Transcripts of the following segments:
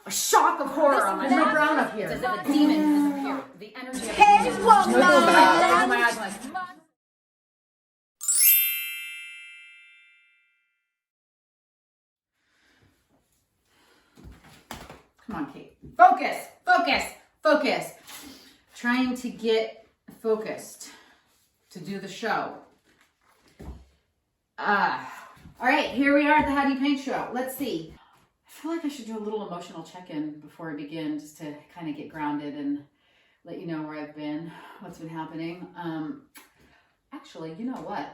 a shock of horror on my There's no brown up here. It's as if a demon has appeared. The energy of a Hey, demon. woman! No, I open my eyes, I'm like, come on, Kate. Focus, focus, focus. Trying to get focused to do the show. All right, here we are at the How Do You Paint show. Let's see. I feel like I should do a little emotional check-in before I begin, just to kind of get grounded and let you know where I've been, what's been happening. Actually, you know what?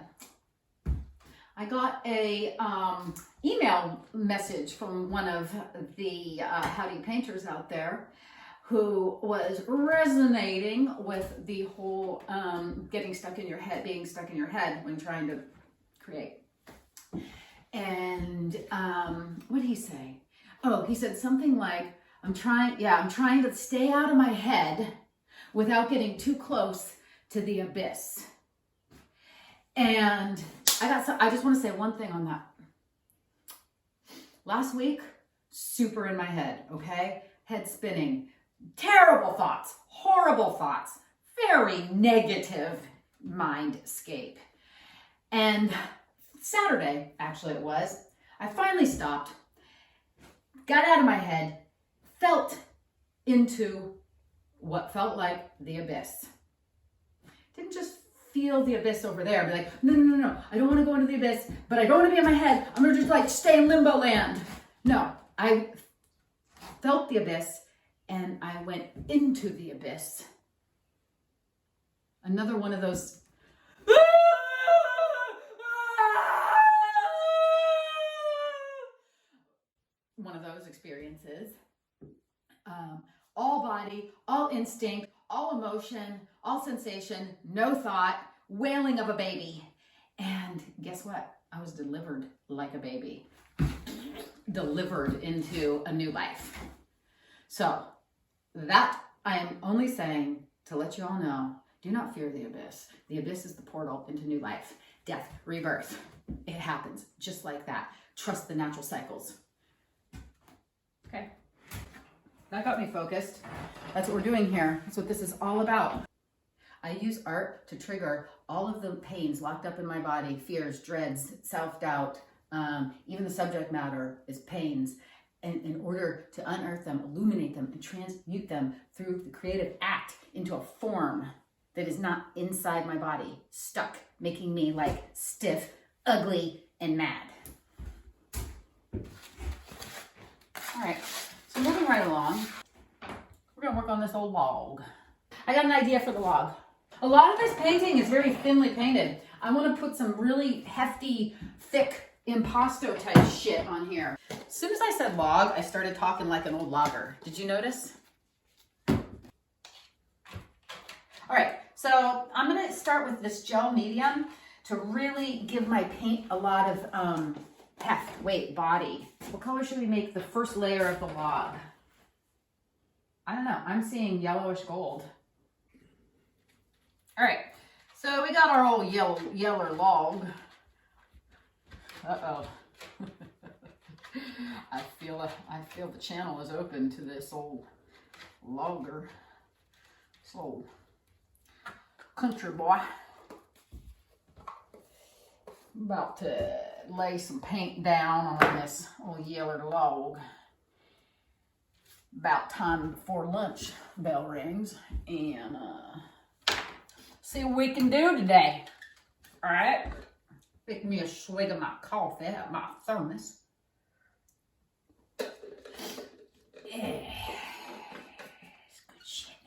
I got a email message from one of the How Do You Painters out there who was resonating with the whole getting stuck in your head, being stuck in your head when trying to create. And what did he say? Oh, he said something like, I'm trying to stay out of my head without getting too close to the abyss. And I just want to say one thing on that. Last week, super in my head, okay? Head spinning, terrible thoughts, horrible thoughts, very negative mindscape. And Saturday, actually it was, I finally stopped, got out of my head, felt into what felt like the abyss. Didn't just feel the abyss over there, be like, no, I don't want to go into the abyss, but I don't want to be in my head, I'm going to just like stay in limbo land. No, I felt the abyss and I went into the abyss. Another one of those experiences. All body, all instinct, all emotion, all sensation, no thought, wailing of a baby. And guess what? I was delivered like a baby. Delivered into a new life. So that I am only saying to let you all know, do not fear the abyss. The abyss is the portal into new life, death, rebirth. It happens just like that. Trust the natural cycles. Okay. That got me focused. That's what we're doing here. That's what this is all about. I use art to trigger all of the pains locked up in my body, fears, dreads, self-doubt, even the subject matter is pains. And in order to unearth them, illuminate them, and transmute them through the creative act into a form that is not inside my body, stuck, making me like stiff, ugly, and mad. All right, so moving right along, we're gonna work on this old log. I got an idea for the log. A lot of this painting is very thinly painted. I wanna put some really hefty, thick, impasto type shit on here. As soon as I said log, I started talking like an old logger. Did you notice? All right, so I'm gonna start with this gel medium to really give my paint a lot of heft, weight, body. What color should we make the first layer of the log? I don't know, I'm seeing yellowish gold. All right, so we got our old yeller log. Uh-oh. I feel the channel is open to this old logger. This old country boy. About to lay some paint down on this old yeller log. About time before lunch bell rings, and see what we can do today. All right, pick me a swig of my coffee out of my thermos. Yeah, it's good shit.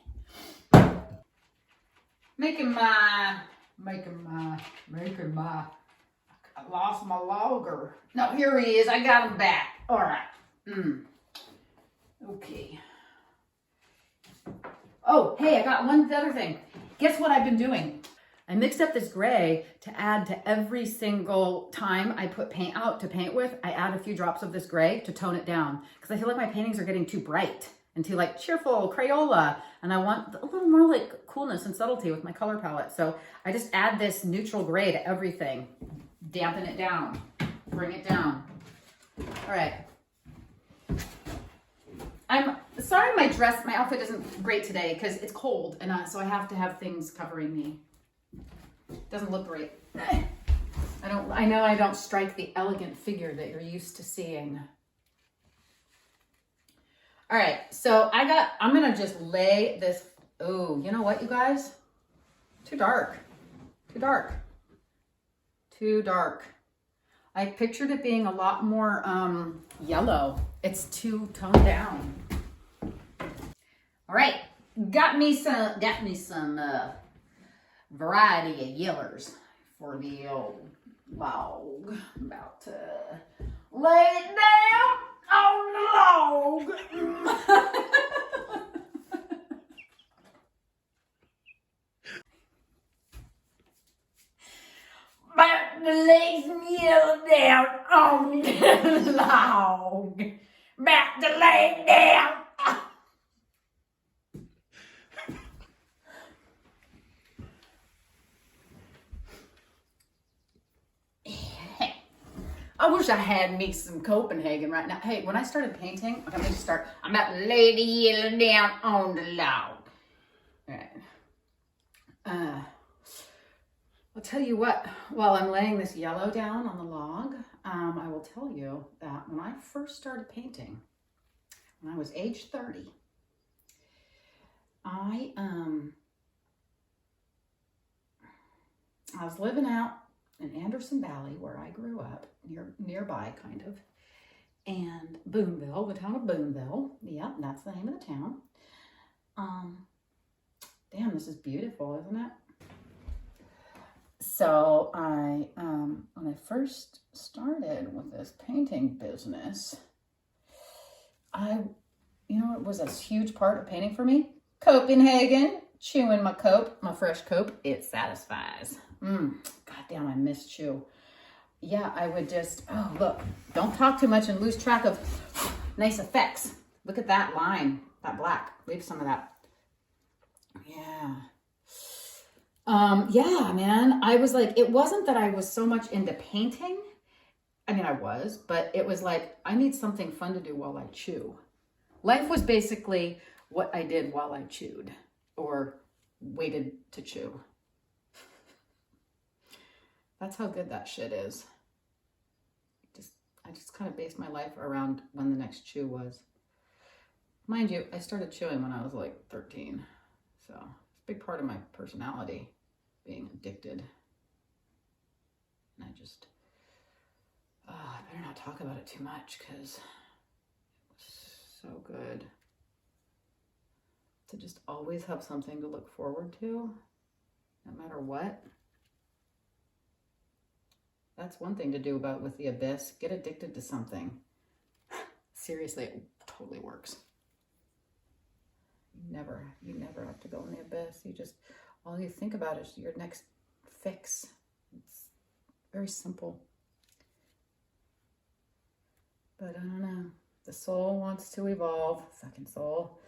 Making my. I lost my logger. No, here he is. I got him back. All right. Okay. Oh, hey, I got one other thing. Guess what I've been doing? I mixed up this gray to add to every single time I put paint out to paint with. I add a few drops of this gray to tone it down because I feel like my paintings are getting too bright and too like cheerful, Crayola. And I want a little more like coolness and subtlety with my color palette. So I just add this neutral gray to everything. Dampen it down, bring it down. All right. I'm sorry my outfit isn't great today because it's cold and so I have to have things covering me. Doesn't look great. I know I don't strike the elegant figure that you're used to seeing. All right, so I'm gonna just lay this. Oh, you know what, you guys? Too dark. Too dark. Too dark. I pictured it being a lot more yellow. It's too toned down. All right, got me some variety of yellers for the old log. About to lay it down on the log. About to lay some yellow down on the log. About to lay it down. I wish I had me some Copenhagen right now. Hey, when I started painting, okay, let me start. I'm about to lay the yellow down on the log. All right. I'll tell you what, while I'm laying this yellow down on the log, I will tell you that when I first started painting, when I was age 30, I was living out in Anderson Valley, where I grew up, nearby kind of, and Boonville, the town of Boonville. Yep, that's the name of the town. Damn, this is beautiful, isn't it? So when I first started with this painting business, it was a huge part of painting for me. Copenhagen, chewing my cope, my fresh cope, it satisfies. God damn, I miss chew. Yeah, I would just, oh, look, don't talk too much and lose track of nice effects. Look at that line, that black, leave some of that. Yeah. Yeah, man, I was like, it wasn't that I was so much into painting. I mean, I was, but it was like, I need something fun to do while I chew. Life was basically what I did while I chewed or waited to chew. That's how good that shit is. I just kind of based my life around when the next chew was. Mind you, I started chewing when I was like 13. So it's a big part of my personality, being addicted. And I just, I better not talk about it too much because it was so good. To just always have something to look forward to, no matter what. That's one thing to do with the abyss. Get addicted to something. Seriously, it totally works. You never have to go in the abyss. All you think about is your next fix. It's very simple. But I don't know. The soul wants to evolve. Fucking soul.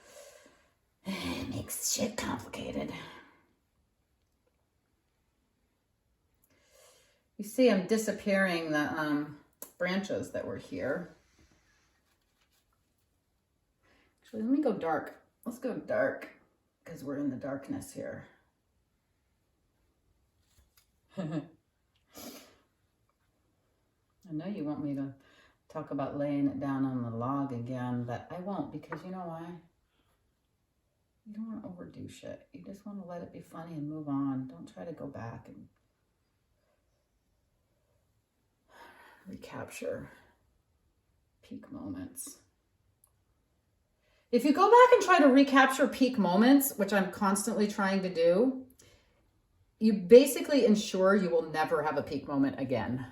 It makes shit complicated. You see, I'm disappearing the branches that were here. Actually, let me go dark. Let's go dark because we're in the darkness here. I know you want me to talk about laying it down on the log again, but I won't because you know why? You don't want to overdo shit. You just want to let it be funny and move on. Don't try to go back and recapture peak moments. If you go back and try to recapture peak moments, which I'm constantly trying to do, you basically ensure you will never have a peak moment again.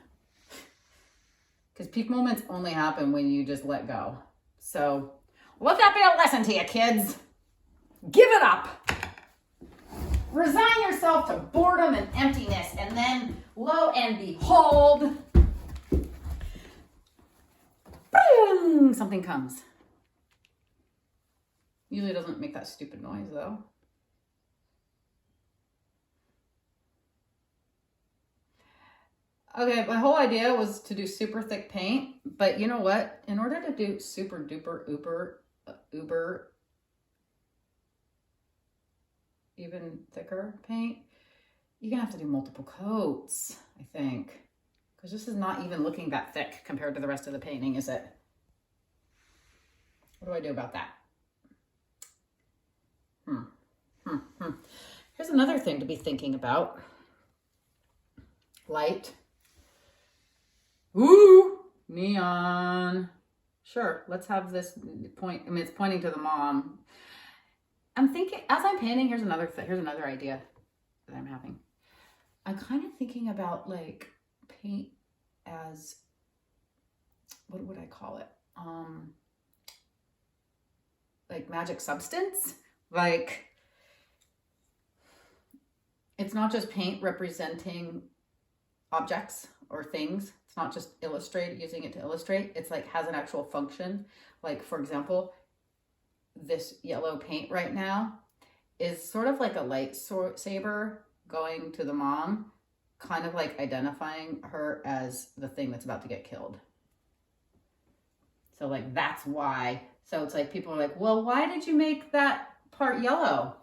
Because peak moments only happen when you just let go. So let that be a lesson to you, kids. Give it up. Resign yourself to boredom and emptiness, and then, lo and behold, boom, something comes. Usually doesn't make that stupid noise, though. Okay, my whole idea was to do super thick paint, but you know what? In order to do super duper ooper uber even thicker paint, you're gonna have to do multiple coats, I think, because this is not even looking that thick compared to the rest of the painting, is it? What do I do about that? Here's another thing to be thinking about. Light. Ooh, neon. Sure, let's have this point. I mean, it's pointing to the mom. I'm thinking, as I'm painting, here's another idea that I'm having. I'm kind of thinking about like paint as, what would I call it? Like magic substance. Like, it's not just paint representing objects or things. It's not just using it to illustrate. It's like has an actual function. Like, for example, this yellow paint right now is sort of like a lightsaber going to the mom, kind of like identifying her as the thing that's about to get killed. So like, that's why. So it's like, people are like, well, why did you make that part yellow?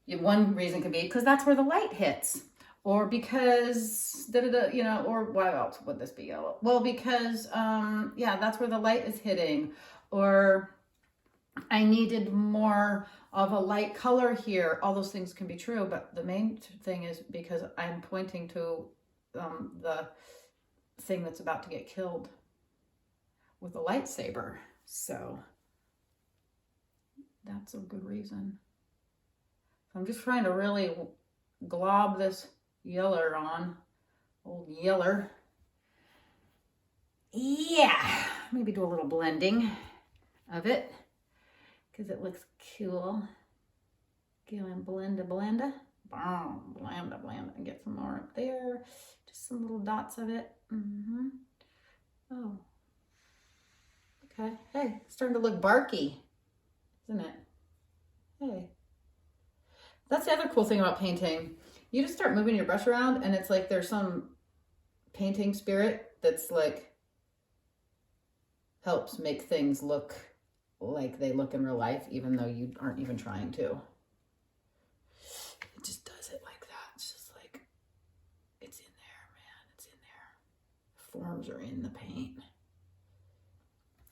One reason could be because that's where the light hits, or because or why else would this be yellow? Well, because yeah, that's where the light is hitting, or I needed more of a light color here. All those things can be true, but the main thing is because I'm pointing to the thing that's about to get killed with a lightsaber. So that's a good reason. I'm just trying to really glob this yeller on. Old yeller. Yeah. Maybe do a little blending of it because it looks cool. Go and blend. Boom. Blend. And get some more up there. Just some little dots of it. Oh. Okay. Hey, it's starting to look barky, isn't it? Hey. That's the other cool thing about painting. You just start moving your brush around and it's like there's some painting spirit that's like helps make things look like they look in real life, even though you aren't even trying to. It just does it like that. It's just like, it's in there, man. It's in there. Forms are in the paint.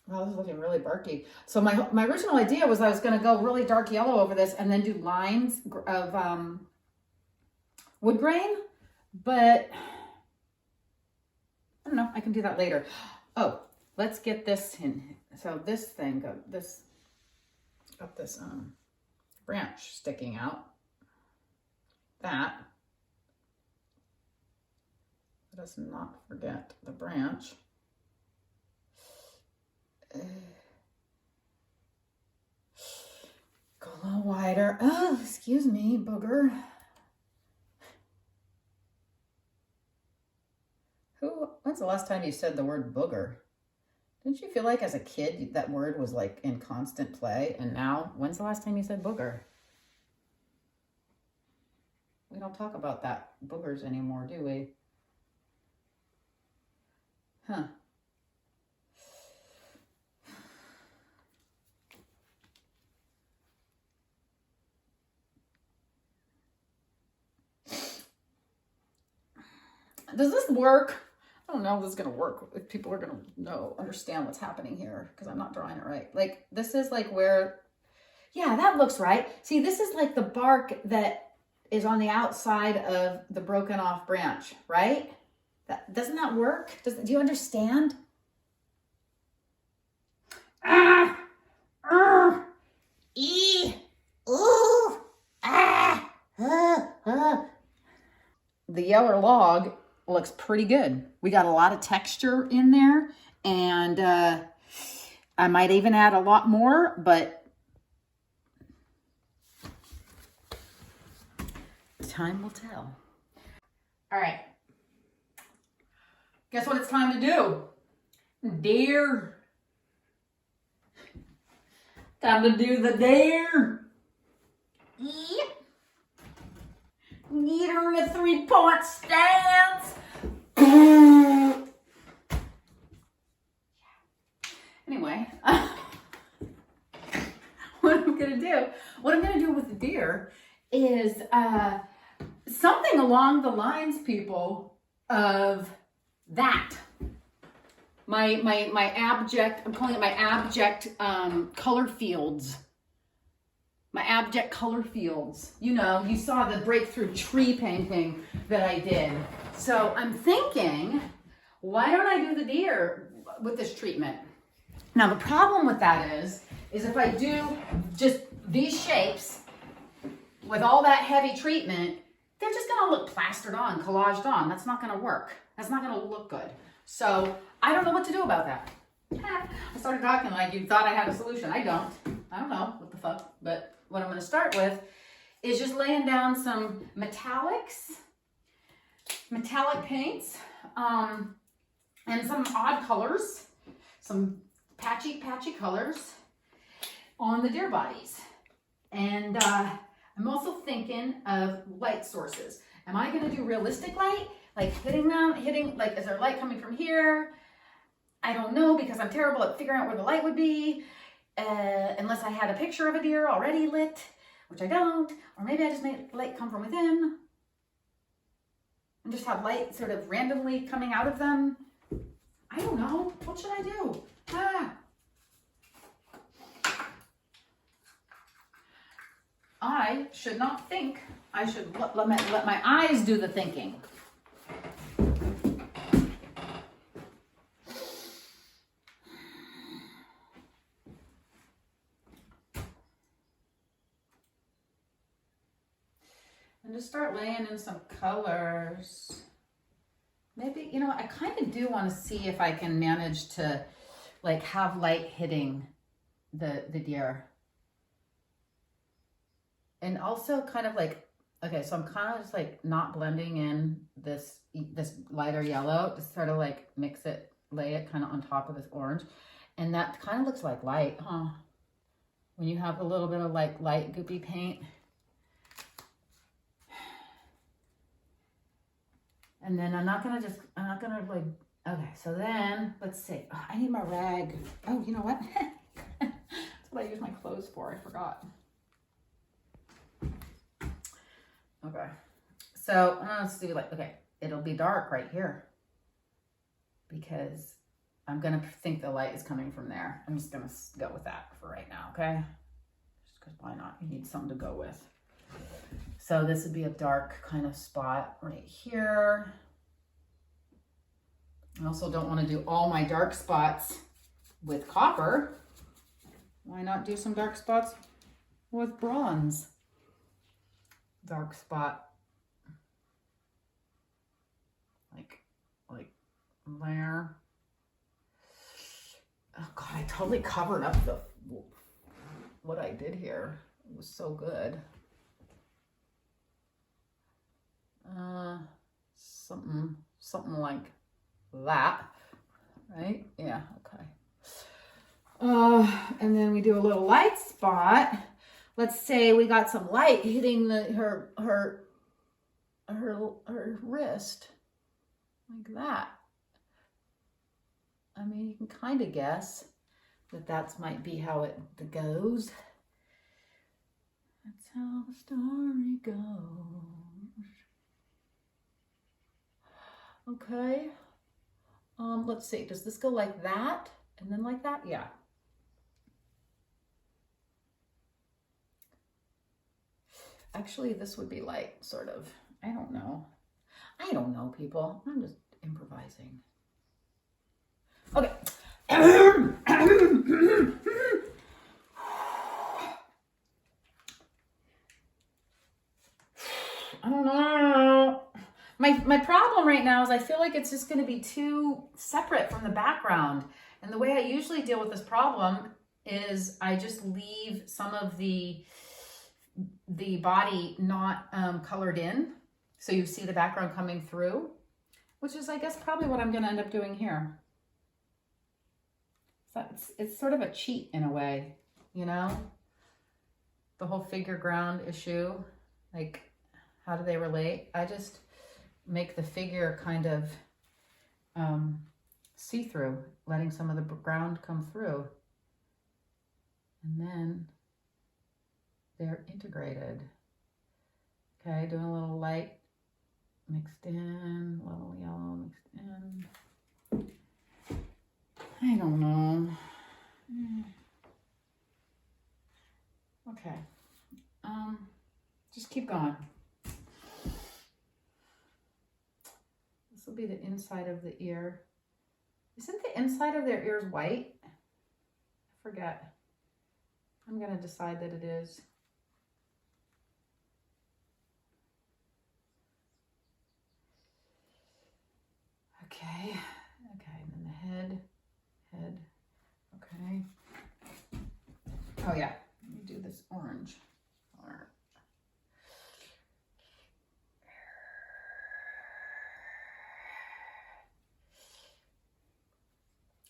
Wow, this is looking really barky. So my original idea was I was going to go really dark yellow over this and then do lines of wood grain, but I don't know. I can do that later. Oh, let's get this in. So this thing got this branch sticking out. That. Let us not forget the branch. Go a little wider. Oh, excuse me, booger. When's the last time you said the word booger? Didn't you feel like as a kid that word was like in constant play? And now, when's the last time you said booger? We don't talk about that boogers anymore, do we? Huh. Does this work? I don't know if this is going to work, if people are going to understand what's happening here, because I'm not drawing it right. Like, this is like where, yeah, that looks right. See, this is like the bark that is on the outside of the broken off branch, right? Doesn't that work? Do you understand? The yellow log looks pretty good. We got a lot of texture in there, and I might even add a lot more, but time will tell. All right. Guess what it's time to do? Deer. Time to do the deer. Yep. Need her in a 3-point stance. Anyway, gonna do. What I'm gonna do with the deer is something along the lines, people, of that. My abject, I'm calling it my abject color fields. My abject color fields. You know, you saw the breakthrough tree painting that I did. So I'm thinking, why don't I do the deer with this treatment? Now the problem with that is if I do just these shapes with all that heavy treatment, they're just gonna look plastered on, collaged on. That's not gonna work. That's not gonna look good. So I don't know what to do about that. I started talking like you thought I had a solution. I don't know what the fuck. But what I'm gonna start with is just laying down some metallic paints, and some odd colors, some patchy colors on the deer bodies. And I'm also thinking of light sources. Am I gonna do realistic light? Like hitting, like, is there light coming from here? I don't know, because I'm terrible at figuring out where the light would be, unless I had a picture of a deer already lit, which I don't. Or maybe I just make light come from within and just have light sort of randomly coming out of them. I don't know. What should I do? I should not think. I should let my eyes do the thinking. And just start laying in some colors. Maybe, you know, I kind of do want to see if I can manage to like have light hitting the deer. And also kind of like, okay, so I'm kind of just like not blending in this lighter yellow, just sort of like mix it, lay it kind of on top of this orange. And that kind of looks like light, huh? When you have a little bit of like light goopy paint. And then I'm not gonna like, okay, so then let's see. Oh, I need my rag. Oh, you know what? That's what I use my clothes for, I forgot. Okay, so let's do like, okay, it'll be dark right here because I'm gonna think the light is coming from there. I'm just gonna go with that for right now, okay? Just because why not? You need something to go with. So this would be a dark kind of spot right here. I also don't want to do all my dark spots with copper. Why not do some dark spots with bronze? Dark spot. Like there. Oh God, I totally covered up what I did here. It was so good. Something like that, right? Yeah, okay. And then we do a little light spot. Let's say we got some light hitting her wrist, like that. I mean, you can kind of guess that might be how it goes. That's how the story goes. Okay. Let's see. Does this go like that and then like that? Yeah. Actually, this would be like sort of, I don't know, people. I'm just improvising. Okay. I don't know. My problem right now is I feel like it's just going to be too separate from the background. And the way I usually deal with this problem is I just leave some of the body not colored in. So you see the background coming through, which is, I guess, probably what I'm going to end up doing here. So it's sort of a cheat in a way, you know? The whole figure ground issue, like, how do they relate? I just make the figure kind of see-through, letting some of the ground come through. And then they're integrated. Okay, doing a little light mixed in, a little yellow mixed in. I don't know. Okay. Just keep going. This will be the inside of the ear. Isn't the inside of their ears white? I forget. I'm going to decide that it is. Okay. Okay, and then the head. Okay. Oh yeah, let me do this orange.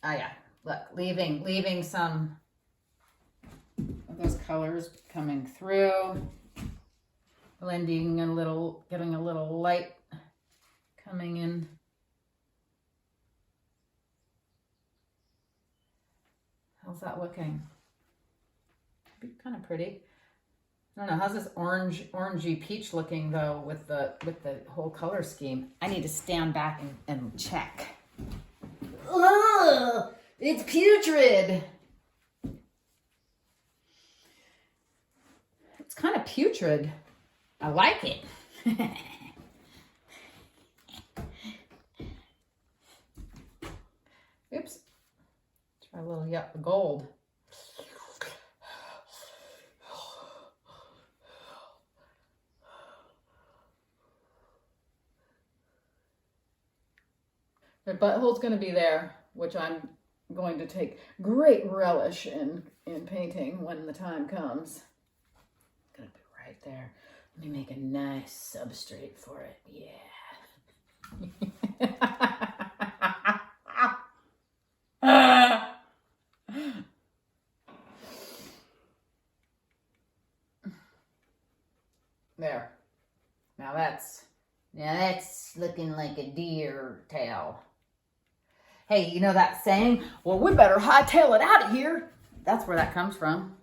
Oh yeah, look, leaving some of those colors coming through, blending a little, getting a little light coming in. How's that looking? Be kind of pretty. I don't know, how's this orangey peach looking though with the whole color scheme? I need to stand back and check. Ugh, it's putrid. It's kind of putrid. I like it. Oops. Try a little gold. The butthole's going to be there, which I'm going to take great relish in painting when the time comes. It's going to be right there. Let me make a nice substrate for it. Yeah. There. Now that's looking like a deer tail. Hey, you know that saying, well, we better hightail it out of here. That's where that comes from.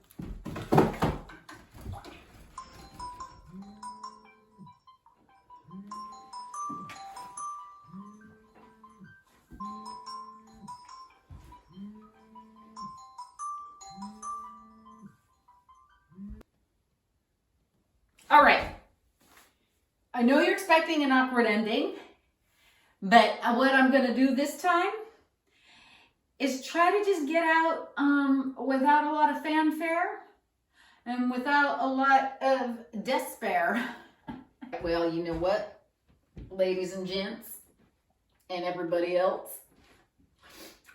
All right. I know you're expecting an awkward ending, but what I'm going to do this time is try to just get out without a lot of fanfare and without a lot of despair. Well, you know what, ladies and gents, and everybody else,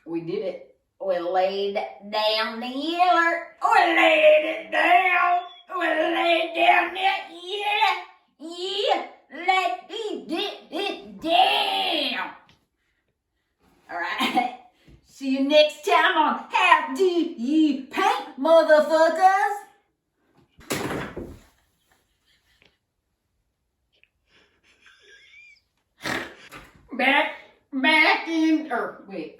we did it. We laid down the yeller. We laid it down. We laid down that yeller. Yeah, like we did it down. All right. See you next time on How Do You Paint, motherfuckers? Back in, or wait.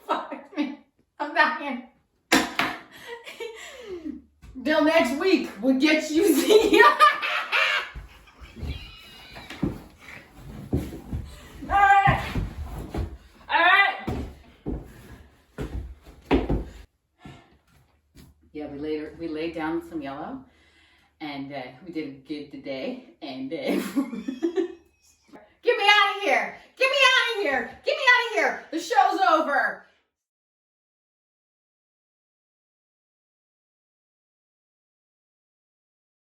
Fuck me. I'm dying. Till next week, we'll get you the... Yeah, we laid down some yellow, and we did good today, and